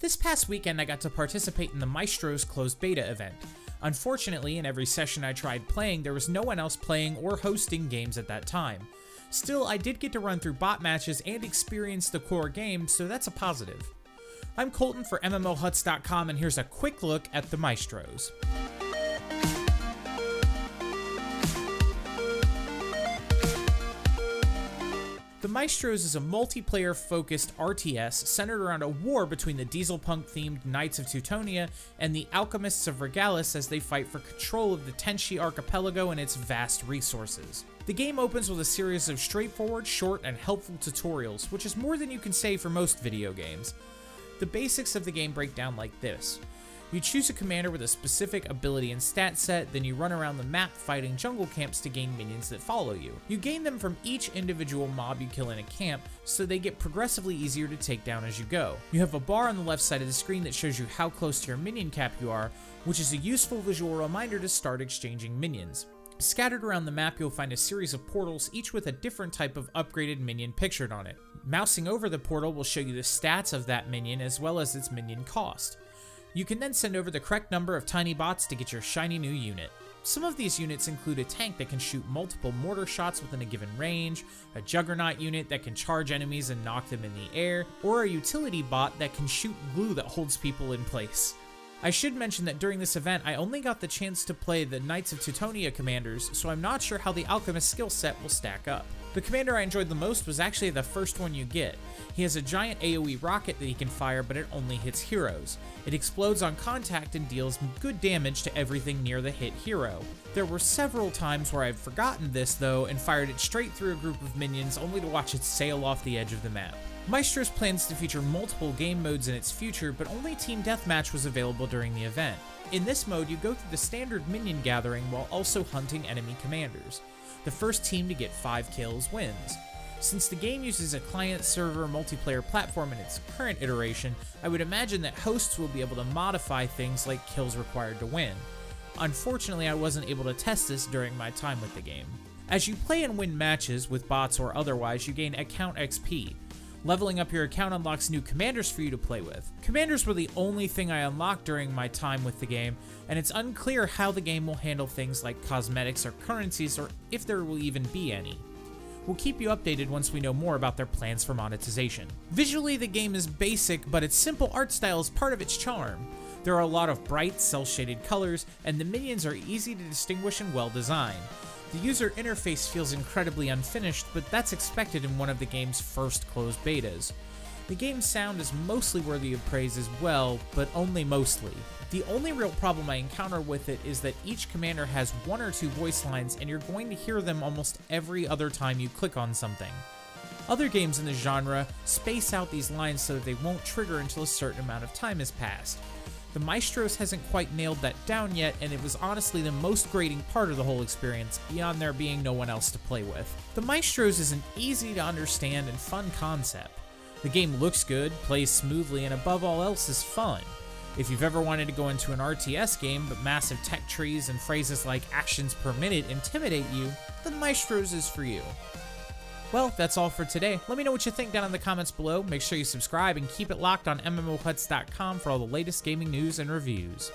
This past weekend I got to participate in the Maestros closed beta event. Unfortunately, in every session I tried playing, there was no one else playing or hosting games at that time. Still, I did get to run through bot matches and experience the core game, so that's a positive. I'm Colton for MMOHuts.com, and here's a quick look at the Maestros. The Maestros is a multiplayer-focused RTS centered around a war between the dieselpunk-themed Knights of Teutonia and the Alchemists of Regalis as they fight for control of the Tenshi Archipelago and its vast resources. The game opens with a series of straightforward, short, and helpful tutorials, which is more than you can say for most video games. The basics of the game break down like this. You choose a commander with a specific ability and stat set, then you run around the map fighting jungle camps to gain minions that follow you. You gain them from each individual mob you kill in a camp, so they get progressively easier to take down as you go. You have a bar on the left side of the screen that shows you how close to your minion cap you are, which is a useful visual reminder to start exchanging minions. Scattered around the map, you'll find a series of portals, each with a different type of upgraded minion pictured on it. Mousing over the portal will show you the stats of that minion as well as its minion cost. You can then send over the correct number of tiny bots to get your shiny new unit. Some of these units include a tank that can shoot multiple mortar shots within a given range, a juggernaut unit that can charge enemies and knock them in the air, or a utility bot that can shoot glue that holds people in place. I should mention that during this event, I only got the chance to play the Knights of Teutonia commanders, so I'm not sure how the Alchemist skill set will stack up. The commander I enjoyed the most was actually the first one you get. He has a giant AoE rocket that he can fire, but it only hits heroes. It explodes on contact and deals good damage to everything near the hit hero. There were several times where I've forgotten this though and fired it straight through a group of minions only to watch it sail off the edge of the map. Maestros plans to feature multiple game modes in its future, but only Team Deathmatch was available during the event. In this mode, you go through the standard minion gathering while also hunting enemy commanders. The first team to get 5 kills wins. Since the game uses a client-server multiplayer platform in its current iteration, I would imagine that hosts will be able to modify things like kills required to win. Unfortunately, I wasn't able to test this during my time with the game. As you play and win matches, with bots or otherwise, you gain account XP. Leveling up your account unlocks new commanders for you to play with. Commanders were the only thing I unlocked during my time with the game, and it's unclear how the game will handle things like cosmetics or currencies, or if there will even be any. We'll keep you updated once we know more about their plans for monetization. Visually, the game is basic, but its simple art style is part of its charm. There are a lot of bright, cel-shaded colors, and the minions are easy to distinguish and well designed. The user interface feels incredibly unfinished, but that's expected in one of the game's first closed betas. The game's sound is mostly worthy of praise as well, but only mostly. The only real problem I encounter with it is that each commander has 1 or 2 voice lines, and you're going to hear them almost every other time you click on something. Other games in the genre space out these lines so that they won't trigger until a certain amount of time has passed. The Maestros hasn't quite nailed that down yet, and it was honestly the most grating part of the whole experience, beyond there being no one else to play with. The Maestros is an easy to understand and fun concept. The game looks good, plays smoothly, and above all else is fun. If you've ever wanted to go into an RTS game, but massive tech trees and phrases like actions per minute intimidate you, then Maestros is for you. Well, that's all for today. Let me know what you think down in the comments below. Make sure you subscribe and keep it locked on MMOHuts.com for all the latest gaming news and reviews.